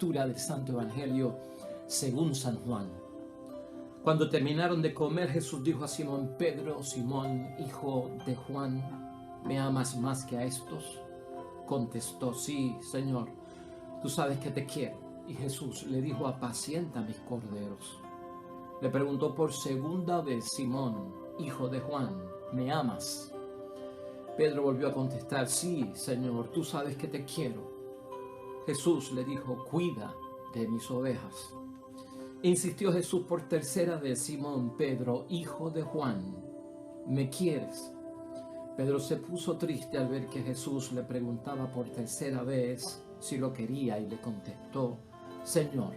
Lectura del Santo Evangelio según San Juan. Cuando terminaron de comer, Jesús dijo a Simón Pedro: Simón, hijo de Juan, ¿me amas más que a estos? Contestó: sí, Señor, tú sabes que te quiero. Y Jesús le dijo: apacienta mis corderos. Le preguntó por segunda vez: Simón, hijo de Juan, ¿me amas? Pedro volvió a contestar: sí, Señor, tú sabes que te quiero. Jesús le dijo: cuida de mis ovejas. Insistió Jesús por tercera vez: Simón Pedro, hijo de Juan, ¿me quieres? Pedro se puso triste al ver que Jesús le preguntaba por tercera vez si lo quería y le contestó: Señor,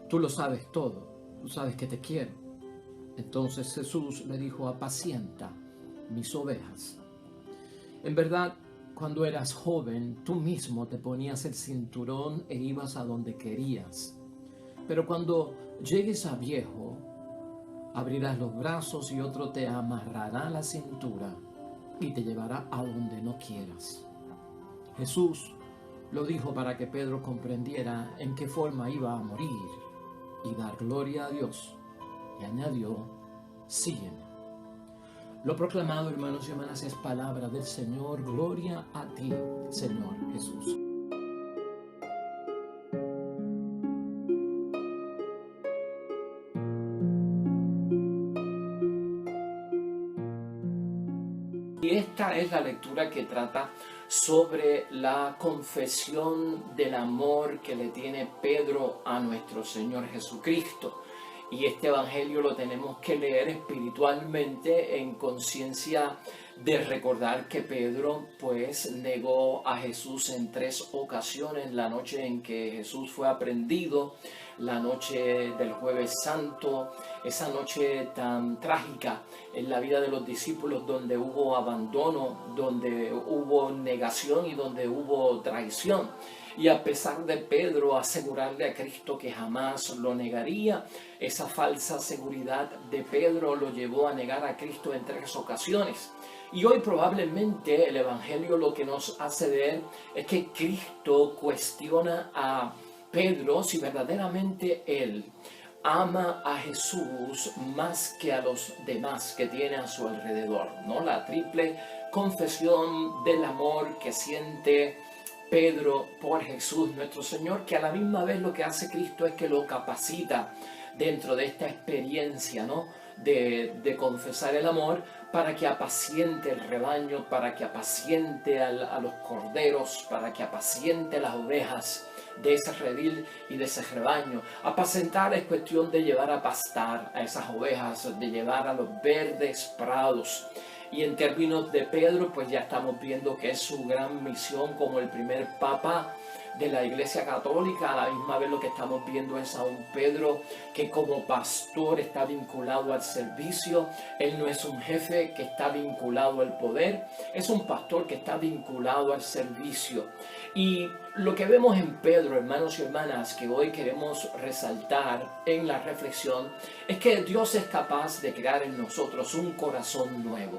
tú lo sabes todo, tú sabes que te quiero. Entonces Jesús le dijo: apacienta mis ovejas. En verdad, cuando eras joven, tú mismo te ponías el cinturón e ibas a donde querías. Pero cuando llegues a viejo, abrirás los brazos y otro te amarrará la cintura y te llevará a donde no quieras. Jesús lo dijo para que Pedro comprendiera en qué forma iba a morir y dar gloria a Dios. Y añadió: sígueme. Lo proclamado, hermanos y hermanas, es palabra del Señor. Gloria a ti, Señor Jesús. Y esta es la lectura que trata sobre la confesión del amor que le tiene Pedro a nuestro Señor Jesucristo. Y este evangelio lo tenemos que leer espiritualmente en conciencia de recordar que Pedro pues negó a Jesús en 3 ocasiones: la noche en que Jesús fue aprehendido, la noche del Jueves Santo, esa noche tan trágica en la vida de los discípulos, donde hubo abandono, donde hubo negación y donde hubo traición. Y a pesar de Pedro asegurarle a Cristo que jamás lo negaría, esa falsa seguridad de Pedro lo llevó a negar a Cristo en 3 ocasiones. Y hoy probablemente el Evangelio lo que nos hace ver es que Cristo cuestiona a Pedro si verdaderamente él ama a Jesús más que a los demás que tiene a su alrededor, ¿no? La triple confesión del amor que siente Pedro por Jesús nuestro Señor, que a la misma vez lo que hace Cristo es que lo capacita dentro de esta experiencia, ¿no?, de confesar el amor, para que apaciente el rebaño, para que apaciente a los corderos, para que apaciente las ovejas de ese redil y de ese rebaño. Apacentar es cuestión de llevar a pastar a esas ovejas, de llevar a los verdes prados. Y en términos de Pedro, pues ya estamos viendo que es su gran misión como el primer papa de la Iglesia Católica. A la misma vez lo que estamos viendo es a un Pedro que como pastor está vinculado al servicio. Él no es un jefe que está vinculado al poder, es un pastor que está vinculado al servicio. Y lo que vemos en Pedro, hermanos y hermanas, que hoy queremos resaltar en la reflexión, es que Dios es capaz de crear en nosotros un corazón nuevo.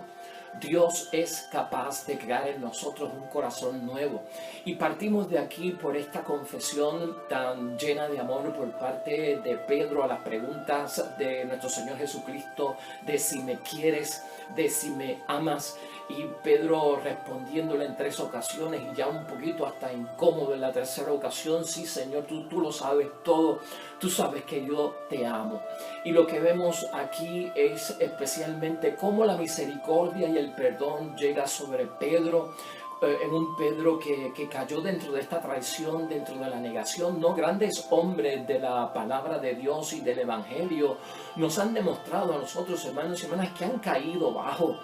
Dios es capaz de crear en nosotros un corazón nuevo. Y partimos de aquí por esta confesión tan llena de amor por parte de Pedro a las preguntas de nuestro Señor Jesucristo, de si me quieres, de si me amas. Y Pedro respondiéndole en 3 ocasiones, y ya un poquito hasta incómodo en la tercera ocasión: sí, Señor, tú lo sabes todo, tú sabes que yo te amo. Y lo que vemos aquí es especialmente cómo la misericordia y el perdón llega sobre Pedro, en un Pedro que cayó dentro de esta traición, dentro de la negación, ¿no? Grandes hombres de la palabra de Dios y del Evangelio nos han demostrado a nosotros, hermanos y hermanas, que han caído bajo,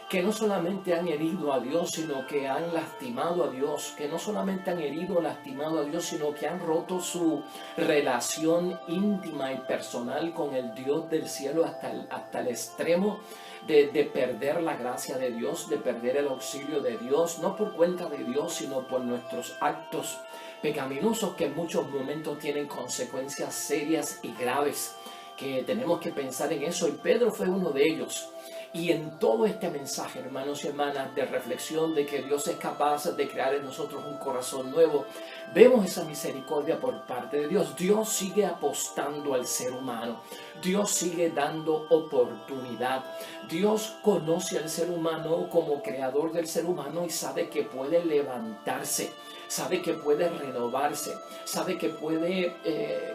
que no solamente han herido a Dios, sino que han lastimado a Dios, que no solamente han herido o lastimado a Dios, sino que han roto su relación íntima y personal con el Dios del cielo hasta el extremo de perder la gracia de Dios, de perder el auxilio de Dios, no por cuenta de Dios, sino por nuestros actos pecaminosos, que en muchos momentos tienen consecuencias serias y graves, que tenemos que pensar en eso. Y Pedro fue uno de ellos. Y en todo este mensaje, hermanos y hermanas, de reflexión de que Dios es capaz de crear en nosotros un corazón nuevo, vemos esa misericordia por parte de Dios. Dios sigue apostando al ser humano. Dios sigue dando oportunidad. Dios conoce al ser humano como creador del ser humano y sabe que puede levantarse. Sabe que puede renovarse, sabe que puede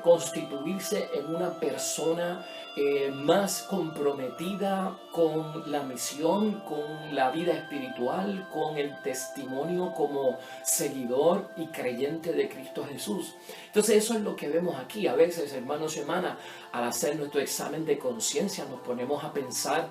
constituirse en una persona más comprometida con la misión, con la vida espiritual, con el testimonio como seguidor y creyente de Cristo Jesús. Entonces eso es lo que vemos aquí. A veces, hermanos y hermanas, al hacer nuestro examen de conciencia nos ponemos a pensar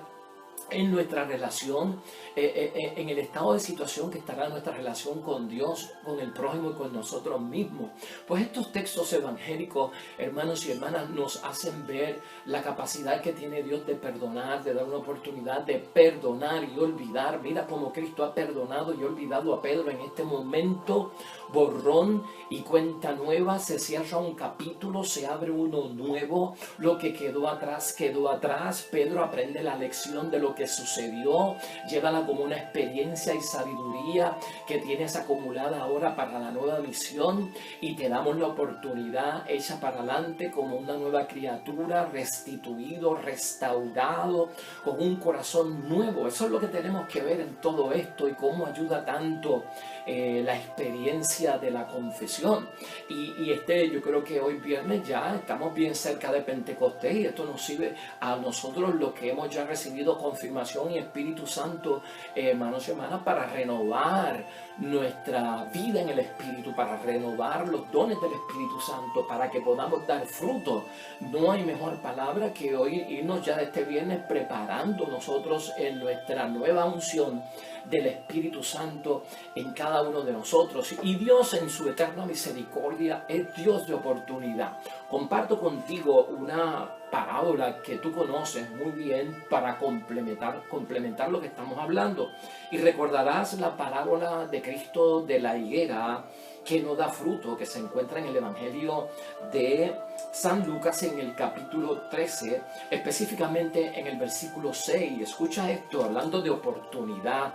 en nuestra relación, en el estado de situación que estará nuestra relación con Dios, con el prójimo y con nosotros mismos. Pues estos textos evangélicos, hermanos y hermanas, nos hacen ver la capacidad que tiene Dios de perdonar, de dar una oportunidad de perdonar y olvidar. Mira cómo Cristo ha perdonado y olvidado a Pedro en este momento. Borrón y cuenta nueva, se cierra un capítulo, se abre uno nuevo. Lo que quedó atrás, quedó atrás. Pedro aprende la lección de lo que sucedió, llévala como una experiencia y sabiduría que tienes acumulada ahora para la nueva misión, y te damos la oportunidad hecha para adelante como una nueva criatura, restituido, restaurado, con un corazón nuevo. Eso es lo que tenemos que ver en todo esto y cómo ayuda tanto la experiencia de la confesión. Y yo creo que hoy viernes ya estamos bien cerca de Pentecostés, y esto nos sirve a nosotros los que hemos ya recibido confirmación y Espíritu Santo, hermanos y hermanas, para renovar nuestra vida en el Espíritu, para renovar los dones del Espíritu Santo, para que podamos dar fruto. No hay mejor palabra que hoy irnos ya de este viernes preparando nosotros en nuestra nueva unción del Espíritu Santo en cada uno de nosotros. Y Dios, en su eterna misericordia, es Dios de oportunidad. Comparto contigo una parábola que tú conoces muy bien para complementar lo que estamos hablando. Y recordarás la parábola de Cristo de la higuera que no da fruto, que se encuentra en el Evangelio de San Lucas en el capítulo 13, específicamente en el versículo 6. Escucha esto, hablando de oportunidad,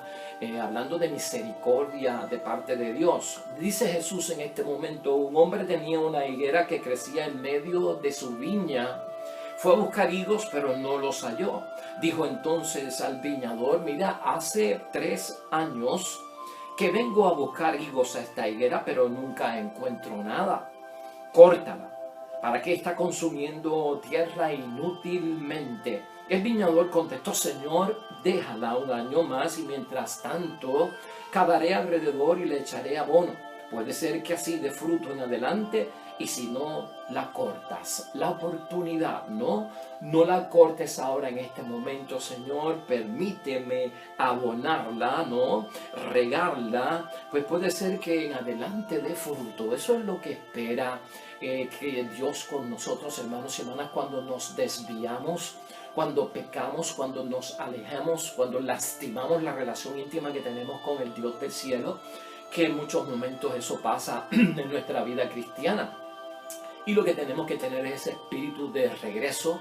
hablando de misericordia de parte de Dios. Dice Jesús en este momento: un hombre tenía una higuera que crecía en medio de su viña. Fue a buscar higos, pero no los halló. Dijo entonces al viñador: mira, hace 3 años que vengo a buscar higos a esta higuera, pero nunca encuentro nada. Córtala. ¿Para qué está consumiendo tierra inútilmente? El viñador contestó: Señor, déjala un año más, y mientras tanto cavaré alrededor y le echaré abono. Puede ser que así dé fruto en adelante, y si no, la cortas. La oportunidad, no la cortes ahora en este momento, Señor. Permíteme abonarla, no regarla, pues puede ser que en adelante dé fruto. Eso es lo que espera que Dios con nosotros, hermanos y hermanas, cuando nos desviamos, cuando pecamos, cuando nos alejamos, cuando lastimamos la relación íntima que tenemos con el Dios del cielo, que en muchos momentos eso pasa en nuestra vida cristiana. Y lo que tenemos que tener es ese espíritu de regreso,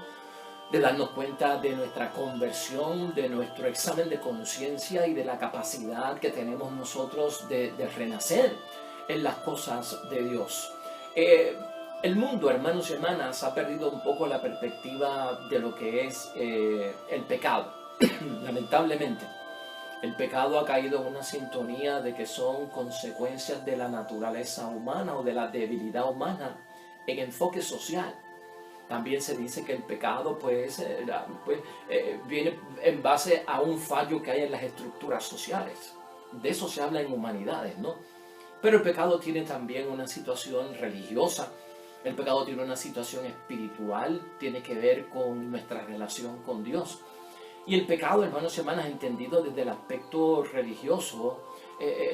de darnos cuenta de nuestra conversión, de nuestro examen de conciencia y de la capacidad que tenemos nosotros de renacer en las cosas de Dios. El mundo, hermanos y hermanas, ha perdido un poco la perspectiva de lo que es el pecado. Lamentablemente, el pecado ha caído en una sintonía de que son consecuencias de la naturaleza humana o de la debilidad humana en enfoque social. También se dice que el pecado viene en base a un fallo que hay en las estructuras sociales. De eso se habla en humanidades, ¿no? Pero el pecado tiene también una situación religiosa. El pecado tiene una situación espiritual, tiene que ver con nuestra relación con Dios. Y el pecado, hermanos y hermanas, entendido desde el aspecto religioso,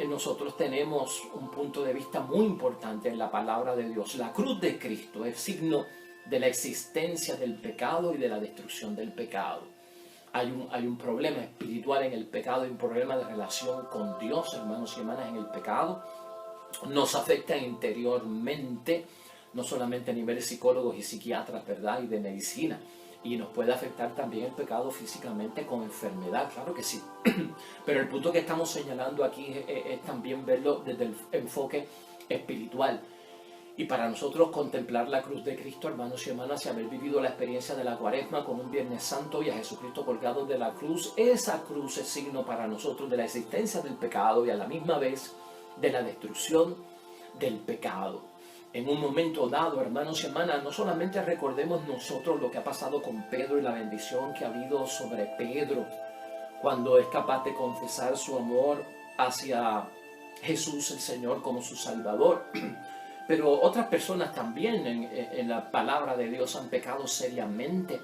nosotros tenemos un punto de vista muy importante en la palabra de Dios. La cruz de Cristo es signo de la existencia del pecado y de la destrucción del pecado. Hay un problema espiritual en el pecado, hay un problema de relación con Dios, hermanos y hermanas, en el pecado. Nos afecta interiormente, no solamente a niveles psicólogos y psiquiatras, ¿verdad?, y de medicina. Y nos puede afectar también el pecado físicamente con enfermedad, claro que sí. Pero el punto que estamos señalando aquí es también verlo desde el enfoque espiritual. Y para nosotros contemplar la cruz de Cristo, hermanos y hermanas, y haber vivido la experiencia de la Cuaresma con un Viernes Santo y a Jesucristo colgado de la cruz, esa cruz es signo para nosotros de la existencia del pecado y a la misma vez de la destrucción del pecado. En un momento dado, hermanos y hermanas, no solamente recordemos nosotros lo que ha pasado con Pedro y la bendición que ha habido sobre Pedro cuando es capaz de confesar su amor hacia Jesús el Señor como su Salvador, pero otras personas también en la palabra de Dios han pecado seriamente.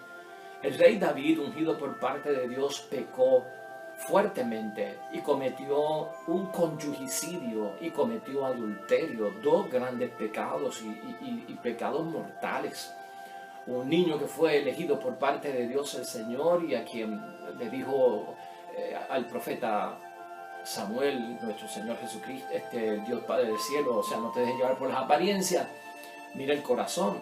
El rey David, ungido por parte de Dios, pecó fuertemente y cometió un conyugicidio y cometió adulterio, dos grandes pecados y pecados mortales. Un niño que fue elegido por parte de Dios el Señor y a quien le dijo al profeta Samuel, nuestro Señor Jesucristo, Dios Padre del cielo, o sea, no te dejes llevar por las apariencias, mira el corazón.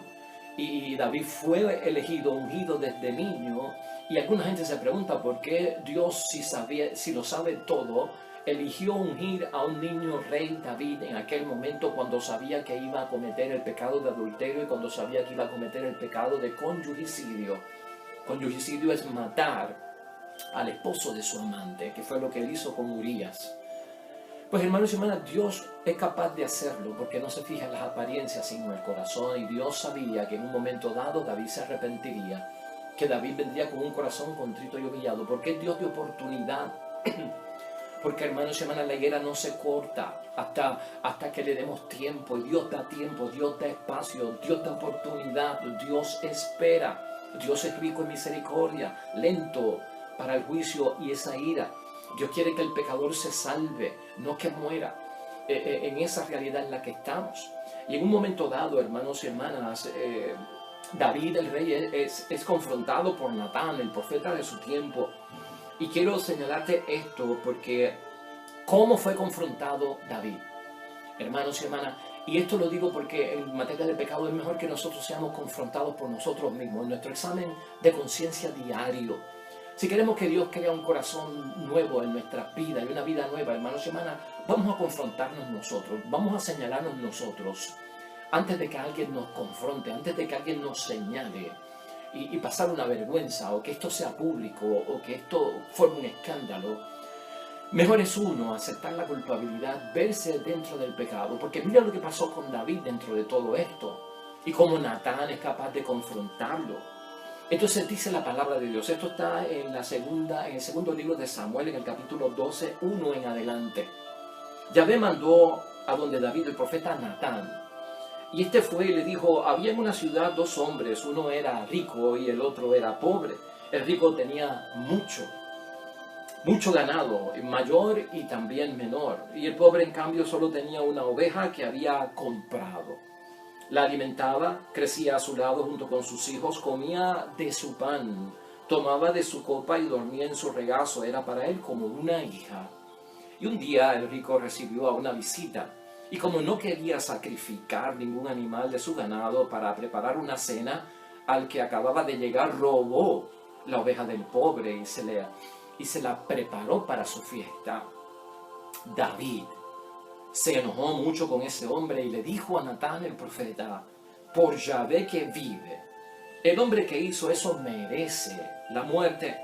Y David fue elegido, ungido desde niño, y alguna gente se pregunta por qué Dios, si lo sabe todo, eligió ungir a un niño rey David en aquel momento cuando sabía que iba a cometer el pecado de adulterio y cuando sabía que iba a cometer el pecado de conyugicidio. Conyugicidio es matar al esposo de su amante, que fue lo que él hizo con Urías. Pues hermanos y hermanas, Dios es capaz de hacerlo porque no se fija en las apariencias sino en el corazón, y Dios sabía que en un momento dado David se arrepentiría, que David vendría con un corazón contrito y humillado, porque es Dios de oportunidad. Porque hermanos y hermanas, la higuera no se corta hasta que le demos tiempo, y Dios da tiempo, Dios da espacio, Dios da oportunidad, Dios espera, Dios es rico en misericordia, lento para el juicio y esa ira. Dios quiere que el pecador se salve, no que muera. En esa realidad en la que estamos. Y en un momento dado, hermanos y hermanas, David el rey es confrontado por Natán, el profeta de su tiempo. Y quiero señalarte esto porque ¿cómo fue confrontado David? Hermanos y hermanas, y esto lo digo porque en materia de pecado es mejor que nosotros seamos confrontados por nosotros mismos, en nuestro examen de conciencia diario. Si queremos que Dios crea un corazón nuevo en nuestra vida y una vida nueva, hermanos y hermanas, vamos a confrontarnos nosotros, vamos a señalarnos nosotros, antes de que alguien nos confronte, antes de que alguien nos señale y pasar una vergüenza, o que esto sea público, o que esto forme un escándalo. Mejor es uno aceptar la culpabilidad, verse dentro del pecado, porque mira lo que pasó con David dentro de todo esto, y cómo Natán es capaz de confrontarlo. Entonces dice la palabra de Dios, esto está en el segundo libro de Samuel, en el capítulo 12, 1 en adelante. Yahvé mandó a donde David, el profeta Natán, y este fue y le dijo, había en una ciudad dos hombres, uno era rico y el otro era pobre. El rico tenía mucho ganado, mayor y también menor, y el pobre en cambio solo tenía una oveja que había comprado. La alimentaba, crecía a su lado junto con sus hijos, comía de su pan, tomaba de su copa y dormía en su regazo, era para él como una hija. Y un día el rico recibió a una visita, y como no quería sacrificar ningún animal de su ganado para preparar una cena, al que acababa de llegar robó la oveja del pobre y se la preparó para su fiesta. David se enojó mucho con ese hombre y le dijo a Natán el profeta, por Yahvé que vive, el hombre que hizo eso merece la muerte.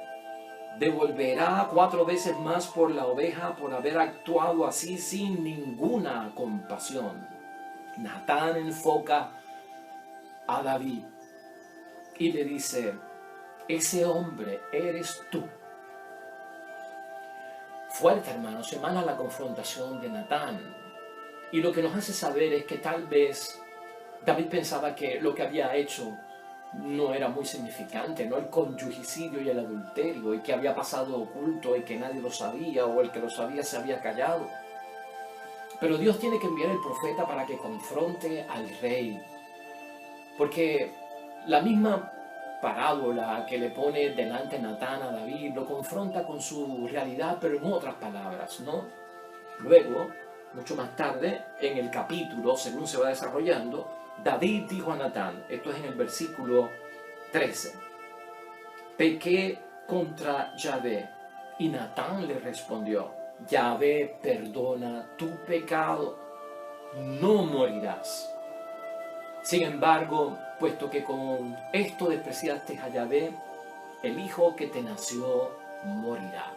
Devolverá 4 veces más por la oveja por haber actuado así sin ninguna compasión. Natán enfoca a David y le dice, ese hombre eres tú. Fuerte, hermanos, hermanas, la confrontación de Natán. Y lo que nos hace saber es que tal vez David pensaba que lo que había hecho no era muy significante, ¿no? El conyugicidio y el adulterio, y que había pasado oculto y que nadie lo sabía, o el que lo sabía se había callado. Pero Dios tiene que enviar el profeta para que confronte al rey. Porque la misma parábola que le pone delante Natán a David lo confronta con su realidad, pero en otras palabras, ¿no? Luego, mucho más tarde, en el capítulo, según se va desarrollando, David dijo a Natán, esto es en el versículo 13, pequé contra Yahvé. Y Natán le respondió, Yahvé perdona tu pecado, no morirás. Sin embargo, puesto que con esto despreciaste a Yahvé, el hijo que te nació morirá.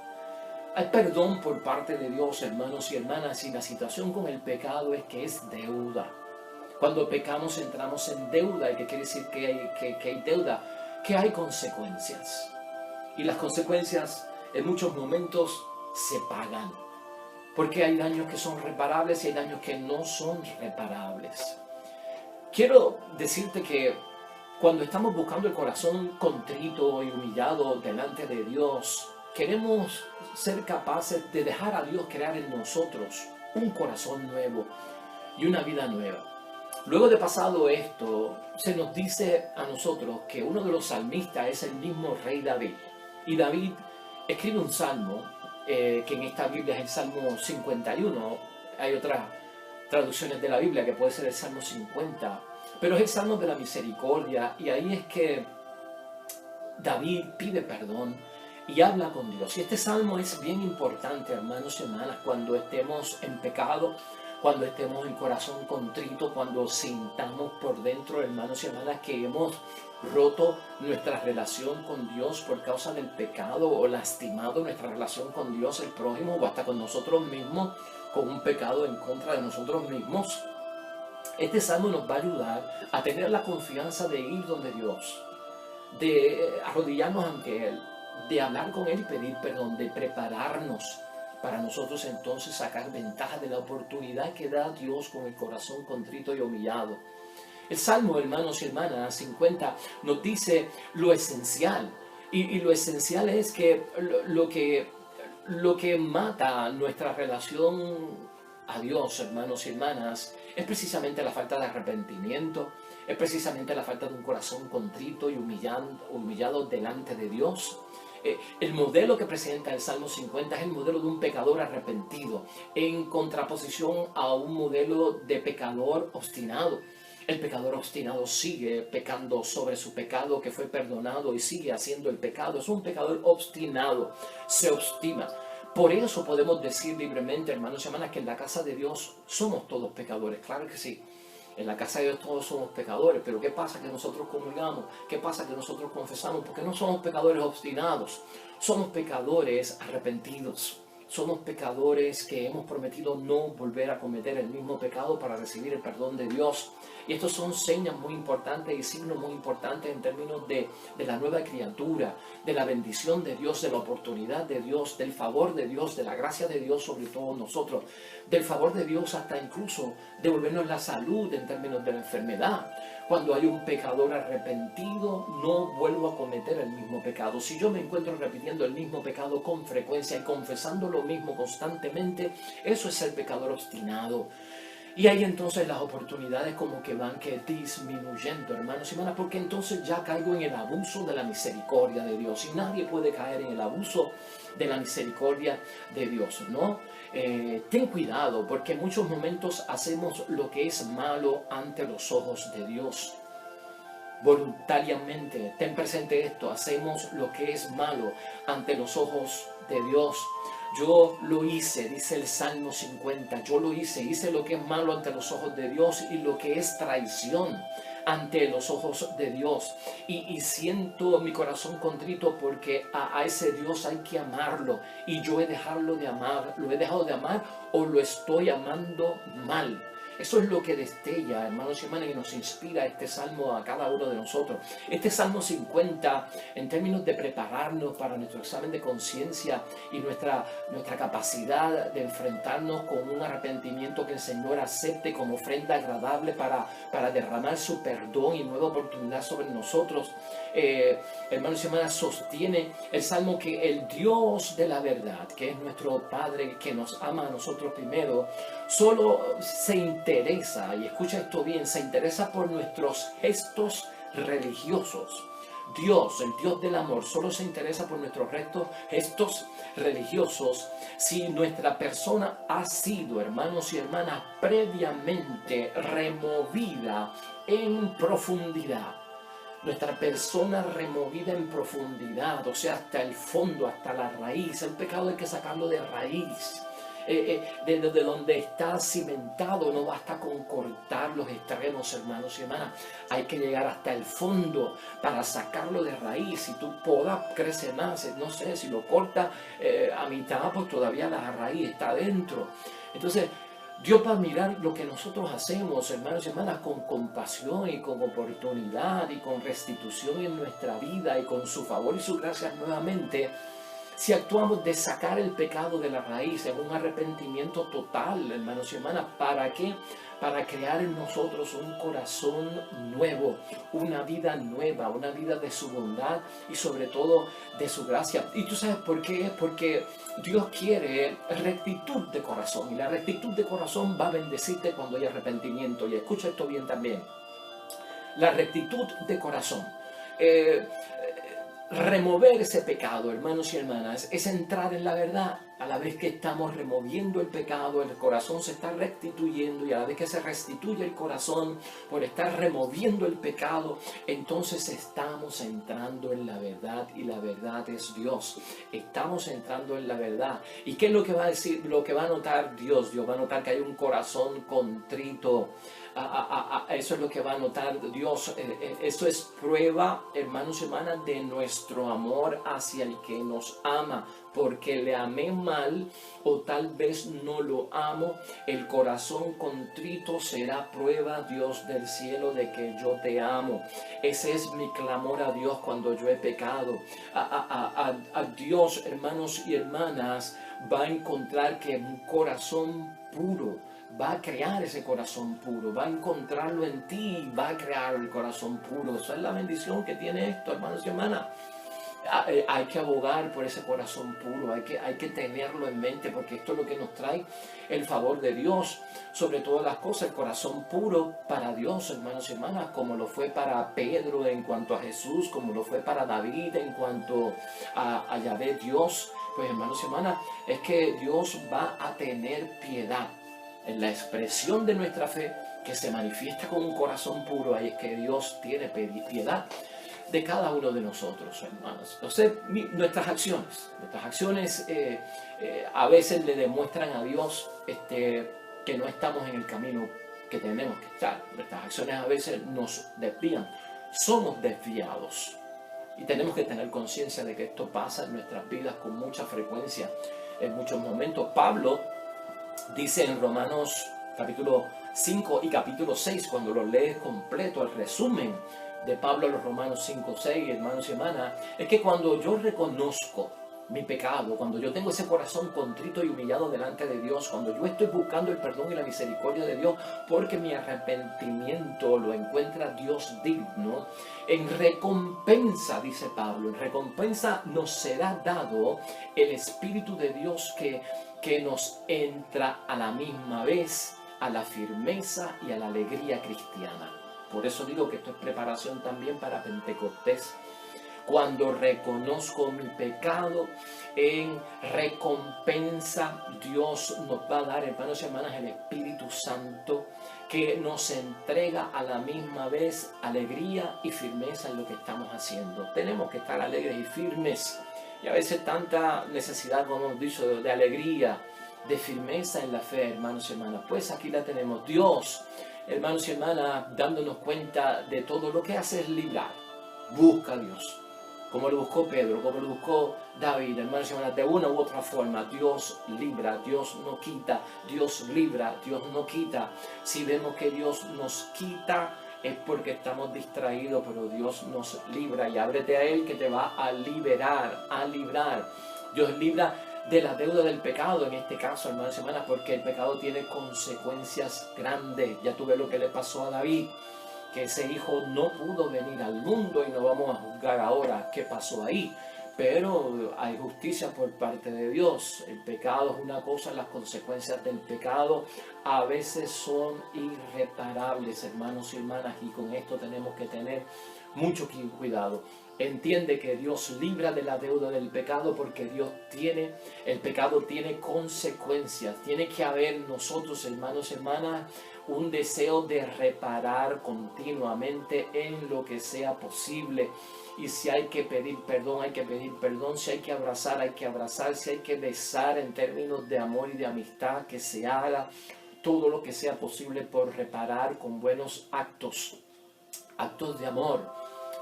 Hay perdón por parte de Dios, hermanos y hermanas, y la situación con el pecado es que es deuda. Cuando pecamos entramos en deuda, y que quiere decir que hay deuda, que hay consecuencias. Y las consecuencias en muchos momentos se pagan, porque hay daños que son reparables y hay daños que no son reparables. Quiero decirte que cuando estamos buscando el corazón contrito y humillado delante de Dios, queremos ser capaces de dejar a Dios crear en nosotros un corazón nuevo y una vida nueva. Luego de pasado esto, se nos dice a nosotros que uno de los salmistas es el mismo rey David. Y David escribe un salmo, que en esta Biblia es el Salmo 51. Hay otras traducciones de la Biblia que puede ser el Salmo 50. Pero es el Salmo de la misericordia, y ahí es que David pide perdón y habla con Dios. Y este salmo es bien importante, hermanos y hermanas, cuando estemos en pecado, cuando estemos en corazón contrito, cuando sintamos por dentro, hermanos y hermanas, que hemos roto nuestra relación con Dios por causa del pecado, o lastimado nuestra relación con Dios, el prójimo, o hasta con nosotros mismos, con un pecado en contra de nosotros mismos. Este salmo nos va a ayudar a tener la confianza de ir donde Dios, de arrodillarnos ante Él, de hablar con Él y pedir perdón, de prepararnos para nosotros entonces sacar ventaja de la oportunidad que da Dios con el corazón contrito y humillado. El Salmo, hermanos y hermanas, 50 nos dice lo esencial, y lo esencial es que lo que mata nuestra relación a Dios, hermanos y hermanas, es precisamente la falta de arrepentimiento, es precisamente la falta de un corazón contrito y humillado delante de Dios. El modelo que presenta el Salmo 50 es el modelo de un pecador arrepentido, en contraposición a un modelo de pecador obstinado. El pecador obstinado sigue pecando sobre su pecado que fue perdonado y sigue haciendo el pecado. Es un pecador obstinado, se obstina. Por eso podemos decir libremente, hermanos y hermanas, que en la casa de Dios somos todos pecadores. Claro que sí. En la casa de Dios todos somos pecadores, pero ¿qué pasa que nosotros comulgamos? ¿Qué pasa que nosotros confesamos? Porque no somos pecadores obstinados, somos pecadores arrepentidos. Somos pecadores que hemos prometido no volver a cometer el mismo pecado para recibir el perdón de Dios. Y estos son señas muy importantes y signos muy importantes en términos de la nueva criatura, de la bendición de Dios, de la oportunidad de Dios, del favor de Dios, de la gracia de Dios sobre todos nosotros, del favor de Dios hasta incluso devolvernos la salud en términos de la enfermedad. Cuando hay un pecador arrepentido, no vuelvo a cometer el mismo pecado. Si yo me encuentro repitiendo el mismo pecado con frecuencia y confesando lo mismo constantemente, eso es ser pecador obstinado. Y ahí entonces las oportunidades como que van disminuyendo, hermanos y hermanas, porque entonces ya caigo en el abuso de la misericordia de Dios. Y nadie puede caer en el abuso de la misericordia de Dios, ¿no? Ten cuidado, porque en muchos momentos hacemos lo que es malo ante los ojos de Dios. Voluntariamente, ten presente esto, hacemos lo que es malo ante los ojos de Dios. Yo lo hice, dice el Salmo 50, yo lo hice lo que es malo ante los ojos de Dios y lo que es traición ante los ojos de Dios. Y siento mi corazón contrito porque a ese Dios hay que amarlo. Y yo he dejado de amar o lo estoy amando mal. Eso es lo que destella, hermanos y hermanas, y nos inspira este salmo a cada uno de nosotros. Este Salmo 50, en términos de prepararnos para nuestro examen de conciencia y nuestra capacidad de enfrentarnos con un arrepentimiento que el Señor acepte como ofrenda agradable para derramar su perdón y nueva oportunidad sobre nosotros, hermanos y hermanas, sostiene el Salmo que el Dios de la verdad, que es nuestro Padre, que nos ama a nosotros primero, solo se interesa, y escucha esto bien, se interesa por nuestros gestos religiosos. Dios, el Dios del amor, solo se interesa por nuestros gestos religiosos si nuestra persona ha sido, hermanos y hermanas, previamente removida en profundidad. nuestra persona removida en profundidad, o sea, hasta el fondo, hasta la raíz. El pecado hay que sacarlo de raíz. De donde está cimentado, no basta con cortar los extremos, hermanos y hermanas. Hay que llegar hasta el fondo para sacarlo de raíz. Si tú podas, crece más. No sé, si lo cortas a mitad, pues todavía la raíz está dentro. Entonces, Dios va a mirar lo que nosotros hacemos, hermanos y hermanas, con compasión y con oportunidad y con restitución en nuestra vida y con su favor y su gracia nuevamente. Si actuamos de sacar el pecado de la raíz en un arrepentimiento total, hermanos y hermanas, ¿para qué? Para crear en nosotros un corazón nuevo, una vida nueva, una vida de su bondad y sobre todo de su gracia. ¿Y tú sabes por qué? Porque Dios quiere rectitud de corazón y la rectitud de corazón va a bendecirte cuando hay arrepentimiento. Y escucha esto bien también. La rectitud de corazón. Remover ese pecado, hermanos y hermanas, es entrar en la verdad. A la vez que estamos removiendo el pecado, el corazón se está restituyendo, y a la vez que se restituye el corazón por estar removiendo el pecado, entonces estamos entrando en la verdad, y la verdad es Dios. Estamos entrando en la verdad. ¿Y qué es lo que va a decir, lo que va a notar Dios? Dios va a notar que hay un corazón contrito. Eso es lo que va a notar Dios. Eso es prueba, hermanos y hermanas, de nuestro amor hacia el que nos ama. Porque le amé mal o tal vez no lo amo, el corazón contrito será prueba, Dios del cielo, de que yo te amo. Ese es mi clamor a Dios cuando yo he pecado. A Dios, hermanos y hermanas, va a encontrar que un corazón puro, va a crear ese corazón puro, va a encontrarlo en ti, va a crear el corazón puro. Esa es la bendición que tiene esto, hermanos y hermanas. Hay que abogar por ese corazón puro, hay que tenerlo en mente, porque esto es lo que nos trae el favor de Dios sobre todas las cosas. El corazón puro para Dios, hermanos y hermanas, como lo fue para Pedro en cuanto a Jesús, como lo fue para David en cuanto a Yahvé Dios. Pues, hermanos y hermanas, es que Dios va a tener piedad en la expresión de nuestra fe que se manifiesta con un corazón puro. Ahí es que Dios tiene piedad de cada uno de nosotros, hermanos. Entonces, nuestras acciones a veces le demuestran a Dios que no estamos en el camino que tenemos que estar. Nuestras acciones a veces nos desvían. Somos desviados. Y tenemos que tener conciencia de que esto pasa en nuestras vidas con mucha frecuencia, en muchos momentos. Pablo dice en Romanos capítulo 5 y capítulo 6, cuando lo lees completo, el resumen de Pablo a los Romanos 5, 6, hermanos y hermanas, es que cuando yo reconozco mi pecado, cuando yo tengo ese corazón contrito y humillado delante de Dios, cuando yo estoy buscando el perdón y la misericordia de Dios, porque mi arrepentimiento lo encuentra Dios digno, en recompensa, dice Pablo, en recompensa nos será dado el Espíritu de Dios que nos entra a la misma vez a la firmeza y a la alegría cristiana. Por eso digo que esto es preparación también para Pentecostés. Cuando reconozco mi pecado, en recompensa Dios nos va a dar, hermanos y hermanas, el Espíritu Santo, que nos entrega a la misma vez alegría y firmeza en lo que estamos haciendo. Tenemos que estar alegres y firmes. Y a veces tanta necesidad, como hemos dicho, de alegría, de firmeza en la fe, hermanos y hermanas. Pues aquí la tenemos. Dios, hermanos y hermanas, dándonos cuenta de todo lo que hace es librar. Busca a Dios, como lo buscó Pedro, como lo buscó David, hermanos y hermanas, de una u otra forma. Dios libra, Dios no quita, Dios libra, Dios no quita. Si vemos que Dios nos quita, es porque estamos distraídos, pero Dios nos libra, y ábrete a Él que te va a liberar, a librar. Dios libra de la deuda del pecado, en este caso, hermanos y hermanas, porque el pecado tiene consecuencias grandes. Ya tú ves lo que le pasó a David, que ese hijo no pudo venir al mundo, y no vamos a juzgar ahora qué pasó ahí, pero hay justicia por parte de Dios. El pecado es una cosa, las consecuencias del pecado a veces son irreparables, hermanos y hermanas, y con esto tenemos que tener mucho cuidado. Entiende que Dios libra de la deuda del pecado porque el pecado tiene consecuencias. Tiene que haber nosotros, hermanos y hermanas, un deseo de reparar continuamente en lo que sea posible. Y si hay que pedir perdón, hay que pedir perdón. Si hay que abrazar, hay que abrazar. Si hay que besar en términos de amor y de amistad, que se haga todo lo que sea posible por reparar con buenos actos de amor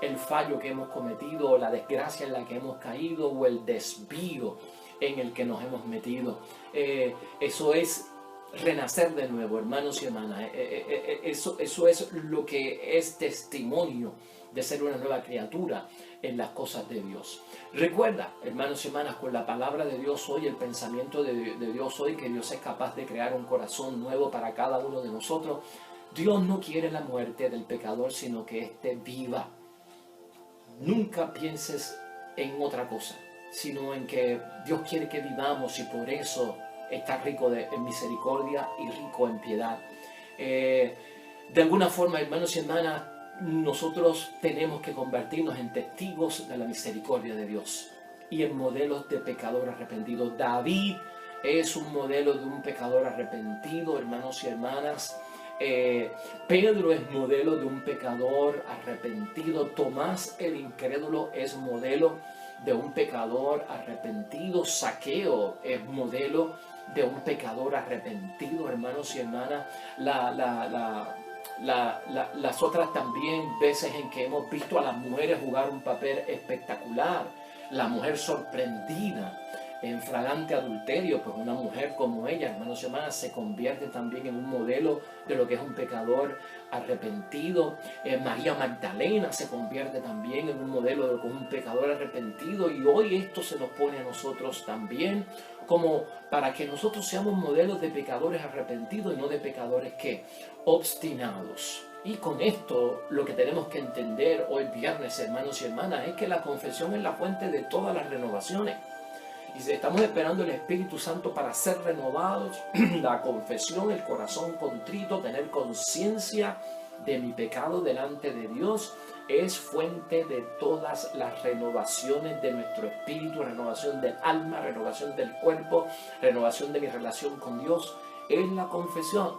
el fallo que hemos cometido, o la desgracia en la que hemos caído, o el desvío en el que nos hemos metido. Eso es renacer de nuevo, hermanos y hermanas. Eso es lo que es testimonio de ser una nueva criatura en las cosas de Dios. Recuerda, hermanos y hermanas, con la palabra de Dios hoy, el pensamiento de Dios hoy, que Dios es capaz de crear un corazón nuevo para cada uno de nosotros. Dios no quiere la muerte del pecador, sino que éste viva. Nunca pienses en otra cosa, sino en que Dios quiere que vivamos, y por eso está rico en misericordia y rico en piedad. De alguna forma, hermanos y hermanas, nosotros tenemos que convertirnos en testigos de la misericordia de Dios y en modelos de pecador arrepentido. David es un modelo de un pecador arrepentido, hermanos y hermanas. Pedro es modelo de un pecador arrepentido. Tomás el incrédulo es modelo de un pecador arrepentido. Zaqueo es modelo de un pecador arrepentido, hermanos y hermanas. Las otras también veces en que hemos visto a las mujeres jugar un papel espectacular. La mujer sorprendida en fragante adulterio, pues una mujer como ella, hermanos y hermanas, se convierte también en un modelo de lo que es un pecador arrepentido. María Magdalena se convierte también en un modelo de lo que es un pecador arrepentido, y hoy esto se nos pone a nosotros también, como para que nosotros seamos modelos de pecadores arrepentidos y no de pecadores que obstinados. Y con esto lo que tenemos que entender hoy viernes, hermanos y hermanas, es que la confesión es la fuente de todas las renovaciones. Y si estamos esperando el Espíritu Santo para ser renovados, la confesión, el corazón contrito, tener conciencia de mi pecado delante de Dios, es fuente de todas las renovaciones de nuestro espíritu, renovación del alma, renovación del cuerpo, renovación de mi relación con Dios, es la confesión.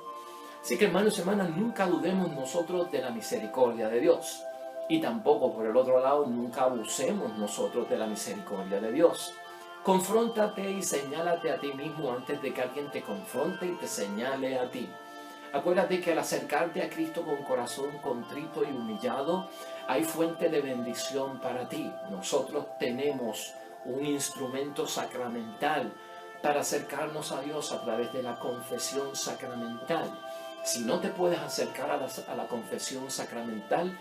Así que, hermanos y hermanas, nunca dudemos nosotros de la misericordia de Dios. Y tampoco, por el otro lado, nunca abusemos nosotros de la misericordia de Dios. Confróntate y señálate a ti mismo antes de que alguien te confronte y te señale a ti. Acuérdate que al acercarte a Cristo con corazón contrito y humillado, hay fuente de bendición para ti. Nosotros tenemos un instrumento sacramental para acercarnos a Dios a través de la confesión sacramental. Si no te puedes acercar a la confesión sacramental,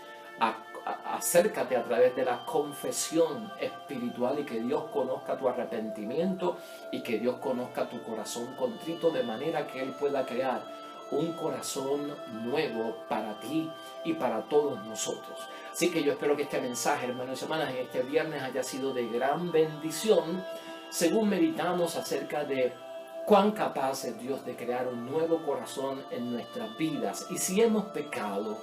acércate a través de la confesión espiritual, y que Dios conozca tu arrepentimiento y que Dios conozca tu corazón contrito, de manera que Él pueda crear un corazón nuevo para ti y para todos nosotros. Así que yo espero que este mensaje, hermanos y hermanas, en este viernes haya sido de gran bendición, según meditamos acerca de cuán capaz es Dios de crear un nuevo corazón en nuestras vidas. Y si hemos pecado,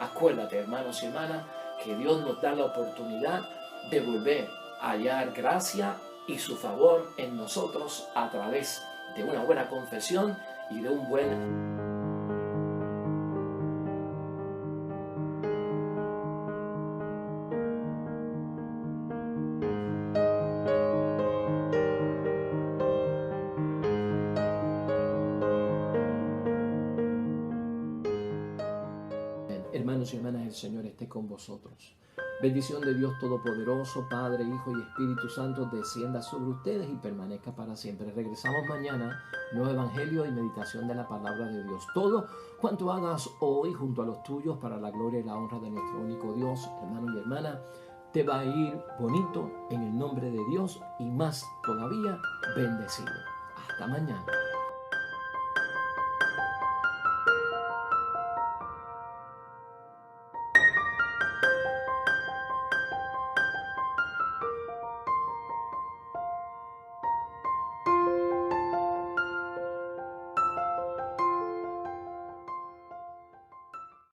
acuérdate, hermanos y hermanas, que Dios nos da la oportunidad de volver a hallar gracia y su favor en nosotros a través de una buena confesión y de un buen... Hermanos y hermanas, el Señor esté con vosotros. Bendición de Dios Todopoderoso, Padre, Hijo y Espíritu Santo, descienda sobre ustedes y permanezca para siempre. Regresamos mañana, nuevo evangelio y meditación de la palabra de Dios. Todo cuanto hagas hoy junto a los tuyos para la gloria y la honra de nuestro único Dios, hermano y hermana, te va a ir bonito en el nombre de Dios y más todavía bendecido. Hasta mañana.